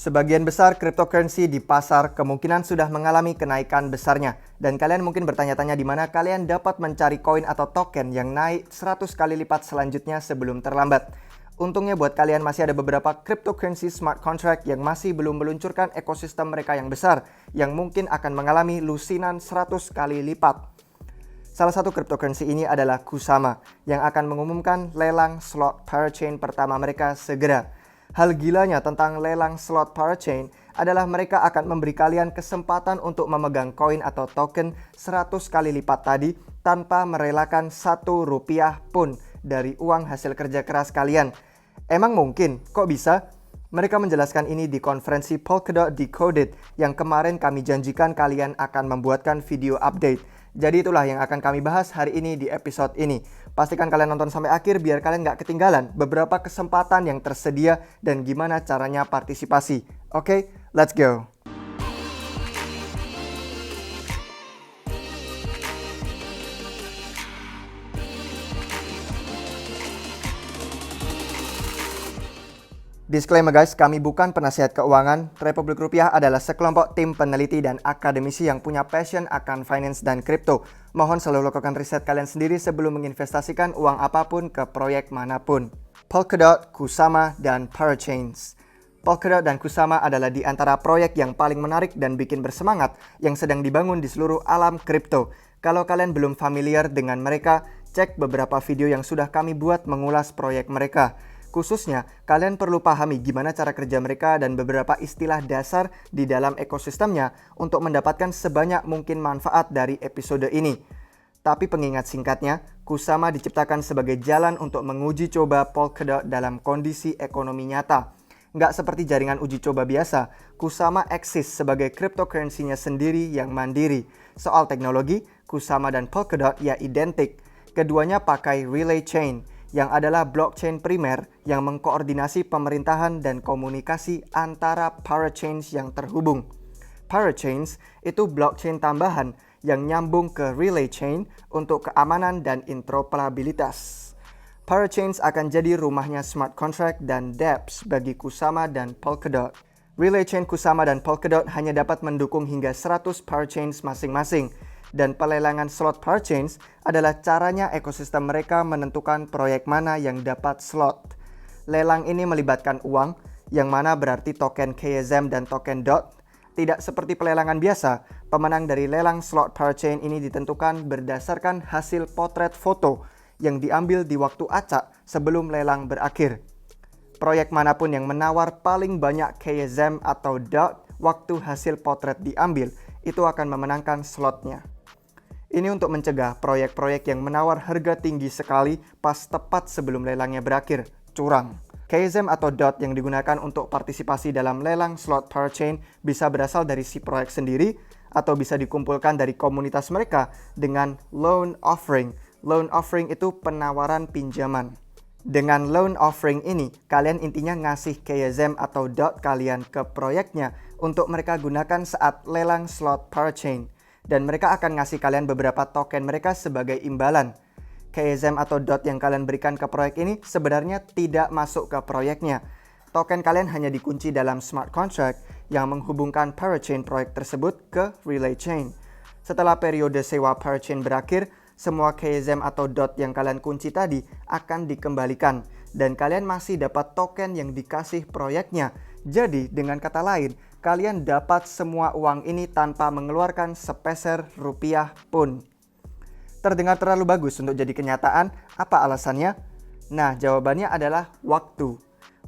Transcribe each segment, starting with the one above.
Sebagian besar cryptocurrency di pasar kemungkinan sudah mengalami kenaikan besarnya. Dan kalian mungkin bertanya-tanya di mana kalian dapat mencari koin atau token yang naik 100 kali lipat selanjutnya sebelum terlambat. Untungnya buat kalian masih ada beberapa cryptocurrency smart contract yang masih belum meluncurkan ekosistem mereka yang besar, yang mungkin akan mengalami lusinan 100 kali lipat. Salah satu cryptocurrency ini adalah Kusama, yang akan mengumumkan lelang slot parachain pertama mereka segera. Hal gilanya tentang lelang slot parachain adalah mereka akan memberi kalian kesempatan untuk memegang koin atau token 100 kali lipat tadi tanpa merelakan 1 rupiah pun dari uang hasil kerja keras kalian. Emang mungkin? Kok bisa? Mereka menjelaskan ini di konferensi Polkadot Decoded yang kemarin kami janjikan kalian akan membuatkan video update. Jadi itulah yang akan kami bahas hari ini di episode ini. Pastikan kalian nonton sampai akhir biar kalian nggak ketinggalan beberapa kesempatan yang tersedia dan gimana caranya partisipasi. Oke, let's go! Disclaimer guys, kami bukan penasihat keuangan. Republik Rupiah adalah sekelompok tim peneliti dan akademisi yang punya passion akan finance dan crypto. Mohon selalu lakukan riset kalian sendiri sebelum menginvestasikan uang apapun ke proyek manapun. Polkadot, Kusama, dan Parachains. Polkadot dan Kusama adalah di antara proyek yang paling menarik dan bikin bersemangat yang sedang dibangun di seluruh alam kripto. Kalau kalian belum familiar dengan mereka, cek beberapa video yang sudah kami buat mengulas proyek mereka. Khususnya, kalian perlu pahami gimana cara kerja mereka dan beberapa istilah dasar di dalam ekosistemnya untuk mendapatkan sebanyak mungkin manfaat dari episode ini. Tapi pengingat singkatnya, Kusama diciptakan sebagai jalan untuk menguji coba Polkadot dalam kondisi ekonomi nyata. Nggak seperti jaringan uji coba biasa, Kusama eksis sebagai cryptocurrency-nya sendiri yang mandiri. Soal teknologi, Kusama dan Polkadot ya identik. Keduanya pakai relay chain, yang adalah blockchain primer yang mengkoordinasi pemerintahan dan komunikasi antara parachains yang terhubung. Parachains itu blockchain tambahan yang nyambung ke relay chain untuk keamanan dan interoperabilitas. Parachains akan jadi rumahnya smart contract dan dApps bagi Kusama dan Polkadot. Relay chain Kusama dan Polkadot hanya dapat mendukung hingga 100 parachains masing-masing. Dan pelelangan slot parachains adalah caranya ekosistem mereka menentukan proyek mana yang dapat slot. Lelang ini melibatkan uang, yang mana berarti token KZM dan token DOT. Tidak seperti pelelangan biasa, pemenang dari lelang slot parachain ini ditentukan berdasarkan hasil potret foto yang diambil di waktu acak sebelum lelang berakhir. Proyek manapun yang menawar paling banyak KZM atau DOT waktu hasil potret diambil, itu akan memenangkan slotnya. Ini untuk mencegah proyek-proyek yang menawar harga tinggi sekali pas tepat sebelum lelangnya berakhir, curang. KZM atau DOT yang digunakan untuk partisipasi dalam lelang slot parachain bisa berasal dari si proyek sendiri atau bisa dikumpulkan dari komunitas mereka dengan loan offering. Loan offering itu penawaran pinjaman. Dengan loan offering ini, kalian intinya ngasih KZM atau DOT kalian ke proyeknya untuk mereka gunakan saat lelang slot parachain. Dan mereka akan ngasih kalian beberapa token mereka sebagai imbalan. KZM atau DOT yang kalian berikan ke proyek ini sebenarnya tidak masuk ke proyeknya. Token kalian hanya dikunci dalam smart contract yang menghubungkan parachain proyek tersebut ke relay chain. Setelah periode sewa parachain berakhir, semua KZM atau DOT yang kalian kunci tadi akan dikembalikan. Dan kalian masih dapat token yang dikasih proyeknya. Jadi dengan kata lain, kalian dapat semua uang ini tanpa mengeluarkan sepeser rupiah pun. Terdengar terlalu bagus untuk jadi kenyataan, apa alasannya? Nah, jawabannya adalah waktu.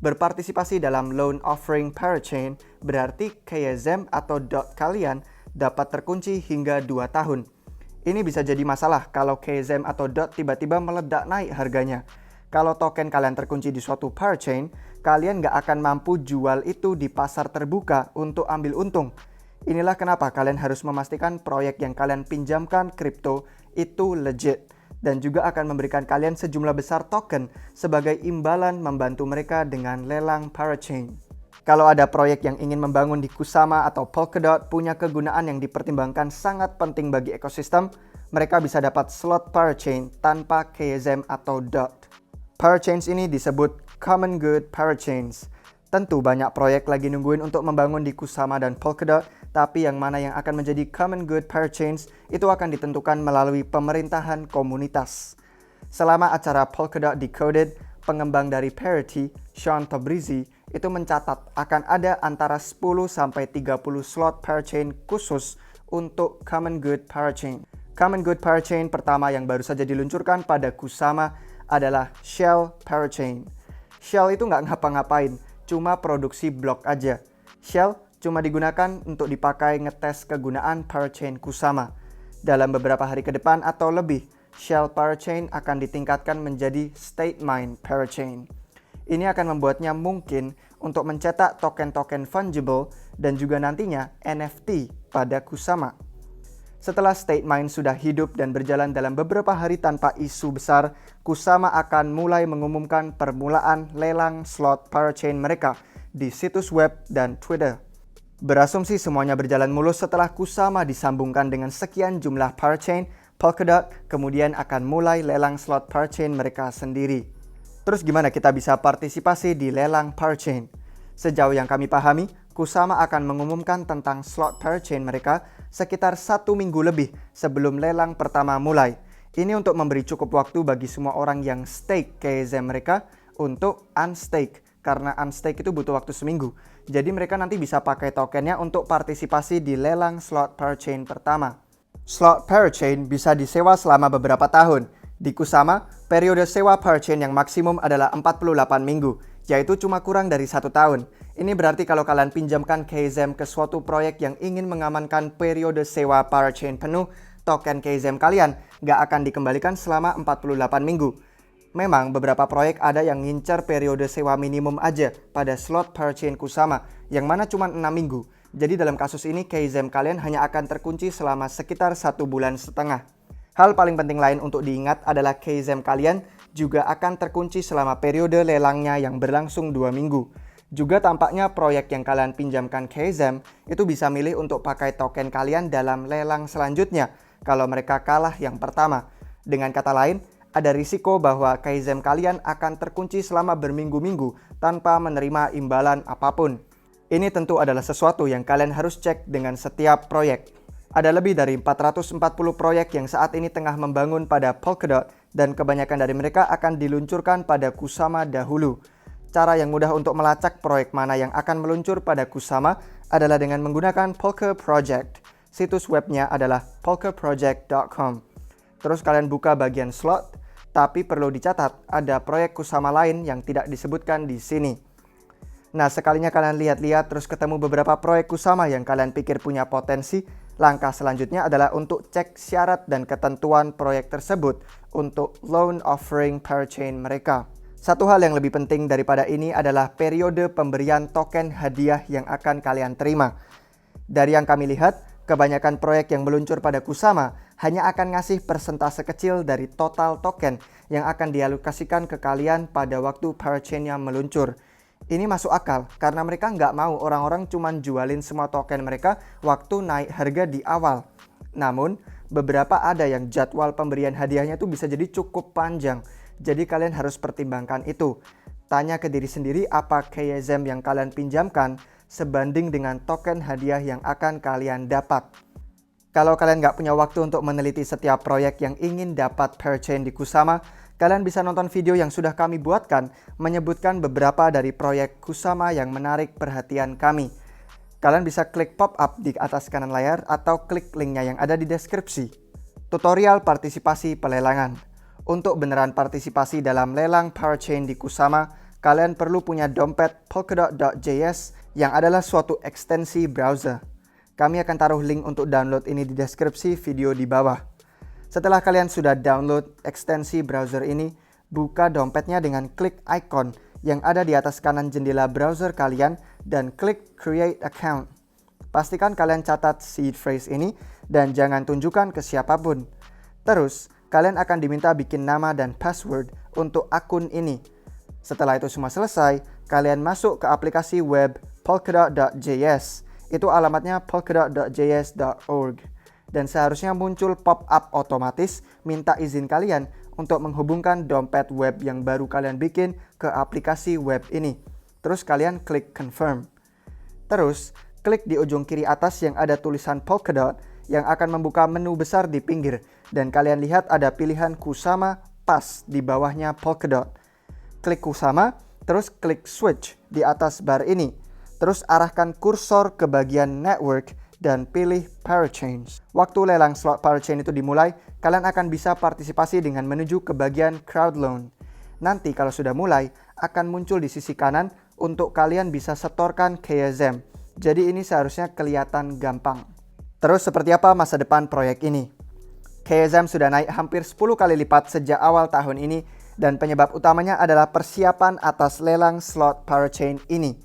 Berpartisipasi dalam loan offering parachain berarti KZM atau DOT kalian dapat terkunci hingga 2 tahun. Ini bisa jadi masalah kalau KZM atau DOT tiba-tiba meledak naik harganya. Kalau token kalian terkunci di suatu parachain, kalian nggak akan mampu jual itu di pasar terbuka untuk ambil untung. Inilah kenapa kalian harus memastikan proyek yang kalian pinjamkan kripto itu legit. Dan juga akan memberikan kalian sejumlah besar token sebagai imbalan membantu mereka dengan lelang parachain. Kalau ada proyek yang ingin membangun di Kusama atau Polkadot punya kegunaan yang dipertimbangkan sangat penting bagi ekosistem, mereka bisa dapat slot parachain tanpa KZM atau DOT. Parachains ini disebut Common Good Parachains. Tentu banyak proyek lagi nungguin untuk membangun di Kusama dan Polkadot, tapi yang mana yang akan menjadi common good parachains itu akan ditentukan melalui pemerintahan komunitas. Selama acara Polkadot Decoded, pengembang dari Parity, Sean Tabrizi, itu mencatat akan ada antara 10 sampai 30 slot parachain khusus untuk common good parachain. Common good parachain pertama yang baru saja diluncurkan pada Kusama adalah Shell Parachain. Shell itu nggak ngapa-ngapain, cuma produksi blok aja. Shell cuma digunakan untuk dipakai ngetes kegunaan parachain Kusama. Dalam beberapa hari ke depan atau lebih, Shell Parachain akan ditingkatkan menjadi StateMine Parachain. Ini akan membuatnya mungkin untuk mencetak token-token fungible dan juga nantinya NFT pada Kusama. Setelah StateMine sudah hidup dan berjalan dalam beberapa hari tanpa isu besar, Kusama akan mulai mengumumkan permulaan lelang slot parachain mereka di situs web dan Twitter. Berasumsi semuanya berjalan mulus setelah Kusama disambungkan dengan sekian jumlah parachain, Polkadot kemudian akan mulai lelang slot parachain mereka sendiri. Terus gimana kita bisa partisipasi di lelang parachain? Sejauh yang kami pahami, Kusama akan mengumumkan tentang slot parachain mereka sekitar 1 minggu lebih sebelum lelang pertama mulai. Ini untuk memberi cukup waktu bagi semua orang yang stake KZM mereka untuk unstake, karena unstake itu butuh waktu seminggu. Jadi mereka nanti bisa pakai tokennya untuk partisipasi di lelang slot parachain pertama. Slot parachain bisa disewa selama beberapa tahun. Di Kusama, periode sewa parachain yang maksimum adalah 48 minggu, yaitu cuma kurang dari 1 tahun. Ini berarti kalau kalian pinjamkan KZM ke suatu proyek yang ingin mengamankan periode sewa parachain penuh, token KZM kalian nggak akan dikembalikan selama 48 minggu. Memang beberapa proyek ada yang ngincar periode sewa minimum aja pada slot parachain Kusama, yang mana cuma 6 minggu. Jadi dalam kasus ini KZM kalian hanya akan terkunci selama sekitar 1,5 bulan. Hal paling penting lain untuk diingat adalah KZM kalian juga akan terkunci selama periode lelangnya yang berlangsung 2 minggu. Juga tampaknya proyek yang kalian pinjamkan KZM itu bisa milih untuk pakai token kalian dalam lelang selanjutnya kalau mereka kalah yang pertama. Dengan kata lain, ada risiko bahwa KZM kalian akan terkunci selama berminggu-minggu tanpa menerima imbalan apapun. Ini tentu adalah sesuatu yang kalian harus cek dengan setiap proyek. Ada lebih dari 440 proyek yang saat ini tengah membangun pada Polkadot dan kebanyakan dari mereka akan diluncurkan pada Kusama dahulu. Cara yang mudah untuk melacak proyek mana yang akan meluncur pada Kusama adalah dengan menggunakan Polka Project. Situs webnya adalah polkaproject.com. Terus kalian buka bagian slot, tapi perlu dicatat ada proyek Kusama lain yang tidak disebutkan di sini. Nah, sekalinya kalian lihat-lihat terus ketemu beberapa proyek Kusama yang kalian pikir punya potensi, langkah selanjutnya adalah untuk cek syarat dan ketentuan proyek tersebut untuk loan offering parachain mereka. Satu hal yang lebih penting daripada ini adalah periode pemberian token hadiah yang akan kalian terima. Dari yang kami lihat, kebanyakan proyek yang meluncur pada Kusama hanya akan ngasih persentase kecil dari total token yang akan dialokasikan ke kalian pada waktu parachain-nya meluncur. Ini masuk akal karena mereka nggak mau orang-orang cuma jualin semua token mereka waktu naik harga di awal. Namun, beberapa ada yang jadwal pemberian hadiahnya tuh bisa jadi cukup panjang. Jadi kalian harus pertimbangkan itu. Tanya ke diri sendiri apa KZM yang kalian pinjamkan sebanding dengan token hadiah yang akan kalian dapat. Kalau kalian nggak punya waktu untuk meneliti setiap proyek yang ingin dapat parachain di Kusama, kalian bisa nonton video yang sudah kami buatkan menyebutkan beberapa dari proyek Kusama yang menarik perhatian kami. Kalian bisa klik pop-up di atas kanan layar atau klik linknya yang ada di deskripsi. Tutorial partisipasi pelelangan. Untuk beneran partisipasi dalam lelang parachain di Kusama, kalian perlu punya dompet polkadot.js yang adalah suatu ekstensi browser. Kami akan taruh link untuk download ini di deskripsi video di bawah. Setelah kalian sudah download ekstensi browser ini, buka dompetnya dengan klik icon yang ada di atas kanan jendela browser kalian dan klik Create Account. Pastikan kalian catat seed phrase ini dan jangan tunjukkan ke siapapun. Terus, kalian akan diminta bikin nama dan password untuk akun ini. Setelah itu semua selesai, kalian masuk ke aplikasi web polkadot.js. Itu alamatnya polkadot.js.org. Dan seharusnya muncul pop-up otomatis minta izin kalian untuk menghubungkan dompet web yang baru kalian bikin ke aplikasi web ini. Terus kalian klik confirm. Terus klik di ujung kiri atas yang ada tulisan Polkadot yang akan membuka menu besar di pinggir. Dan kalian lihat ada pilihan Kusama pas di bawahnya Polkadot. Klik Kusama, terus klik switch di atas bar ini. Terus arahkan kursor ke bagian network dan pilih Parachains. Waktu lelang slot Parachain itu dimulai, kalian akan bisa partisipasi dengan menuju ke bagian crowd loan. Nanti kalau sudah mulai, akan muncul di sisi kanan untuk kalian bisa setorkan KZM. Jadi ini seharusnya kelihatan gampang. Terus seperti apa masa depan proyek ini? KZM sudah naik hampir 10 kali lipat sejak awal tahun ini dan penyebab utamanya adalah persiapan atas lelang slot Parachain ini.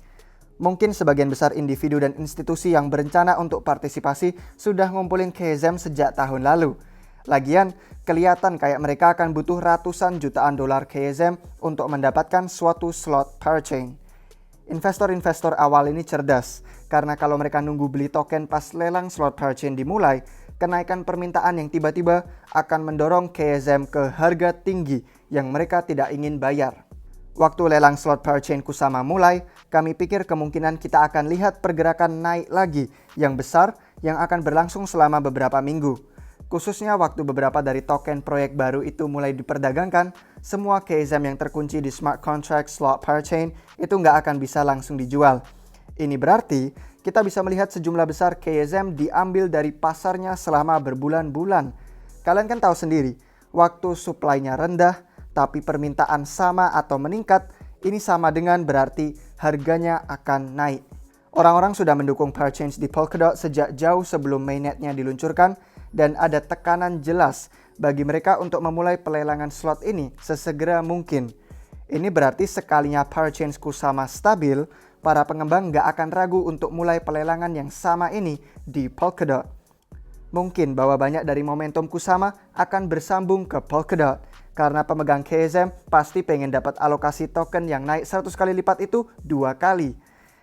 Mungkin sebagian besar individu dan institusi yang berencana untuk partisipasi sudah ngumpulin KZM sejak tahun lalu. Lagian, kelihatan kayak mereka akan butuh ratusan jutaan dolar KZM untuk mendapatkan suatu slot Parachain. Investor-investor awal ini cerdas, karena kalau mereka nunggu beli token pas lelang slot Parachain dimulai, kenaikan permintaan yang tiba-tiba akan mendorong KZM ke harga tinggi yang mereka tidak ingin bayar. Waktu lelang slot Parachain Kusama mulai, kami pikir kemungkinan kita akan lihat pergerakan naik lagi yang besar yang akan berlangsung selama beberapa minggu. Khususnya waktu beberapa dari token proyek baru itu mulai diperdagangkan, semua KZM yang terkunci di smart contract slot Parachain itu nggak akan bisa langsung dijual. Ini berarti kita bisa melihat sejumlah besar KZM diambil dari pasarnya selama berbulan-bulan. Kalian kan tahu sendiri, waktu supply-nya rendah, tapi permintaan sama atau meningkat, ini sama dengan berarti harganya akan naik. Orang-orang sudah mendukung Parachain di Polkadot sejak jauh sebelum mainnetnya diluncurkan, dan ada tekanan jelas bagi mereka untuk memulai pelelangan slot ini sesegera mungkin. Ini berarti sekalinya Parachain Kusama stabil, para pengembang nggak akan ragu untuk mulai pelelangan yang sama ini di Polkadot. Mungkin bahwa banyak dari momentum Kusama akan bersambung ke Polkadot, karena pemegang KZM pasti pengen dapat alokasi token yang naik 100 kali lipat itu 2 kali.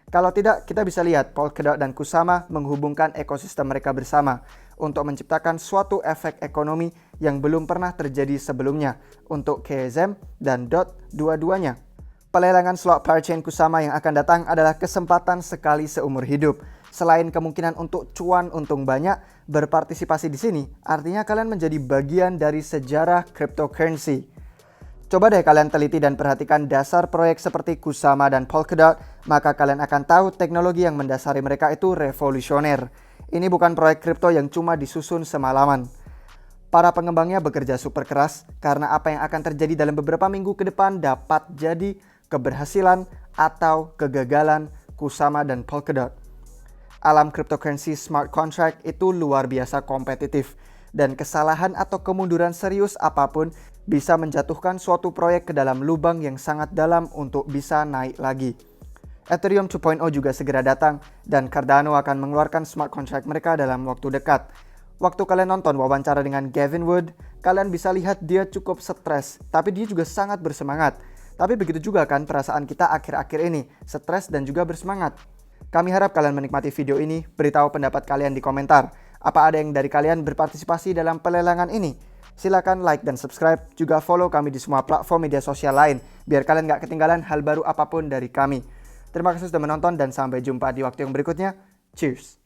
Kalau tidak, kita bisa lihat Polkadot dan Kusama menghubungkan ekosistem mereka bersama untuk menciptakan suatu efek ekonomi yang belum pernah terjadi sebelumnya untuk KZM dan DOT dua-duanya. Pelelangan slot Parachain Kusama yang akan datang adalah kesempatan sekali seumur hidup. Selain kemungkinan untuk cuan untung banyak, berpartisipasi di sini artinya kalian menjadi bagian dari sejarah cryptocurrency. Coba deh kalian teliti dan perhatikan dasar proyek seperti Kusama dan Polkadot, maka kalian akan tahu teknologi yang mendasari mereka itu revolusioner. Ini bukan proyek kripto yang cuma disusun semalaman. Para pengembangnya bekerja super keras karena apa yang akan terjadi dalam beberapa minggu ke depan dapat jadi keberhasilan atau kegagalan Kusama dan Polkadot. Alam cryptocurrency smart contract itu luar biasa kompetitif, dan kesalahan atau kemunduran serius apapun bisa menjatuhkan suatu proyek ke dalam lubang yang sangat dalam untuk bisa naik lagi. Ethereum 2.0 juga segera datang, dan Cardano akan mengeluarkan smart contract mereka dalam waktu dekat. Waktu kalian nonton wawancara dengan Gavin Wood, kalian bisa lihat dia cukup stres, tapi dia juga sangat bersemangat. Tapi begitu juga kan perasaan kita akhir-akhir ini, stres dan juga bersemangat. Kami harap kalian menikmati video ini, beritahu pendapat kalian di komentar. Apa ada yang dari kalian berpartisipasi dalam pelelangan ini? Silakan like dan subscribe, juga follow kami di semua platform media sosial lain, biar kalian gak ketinggalan hal baru apapun dari kami. Terima kasih sudah menonton dan sampai jumpa di waktu yang berikutnya. Cheers!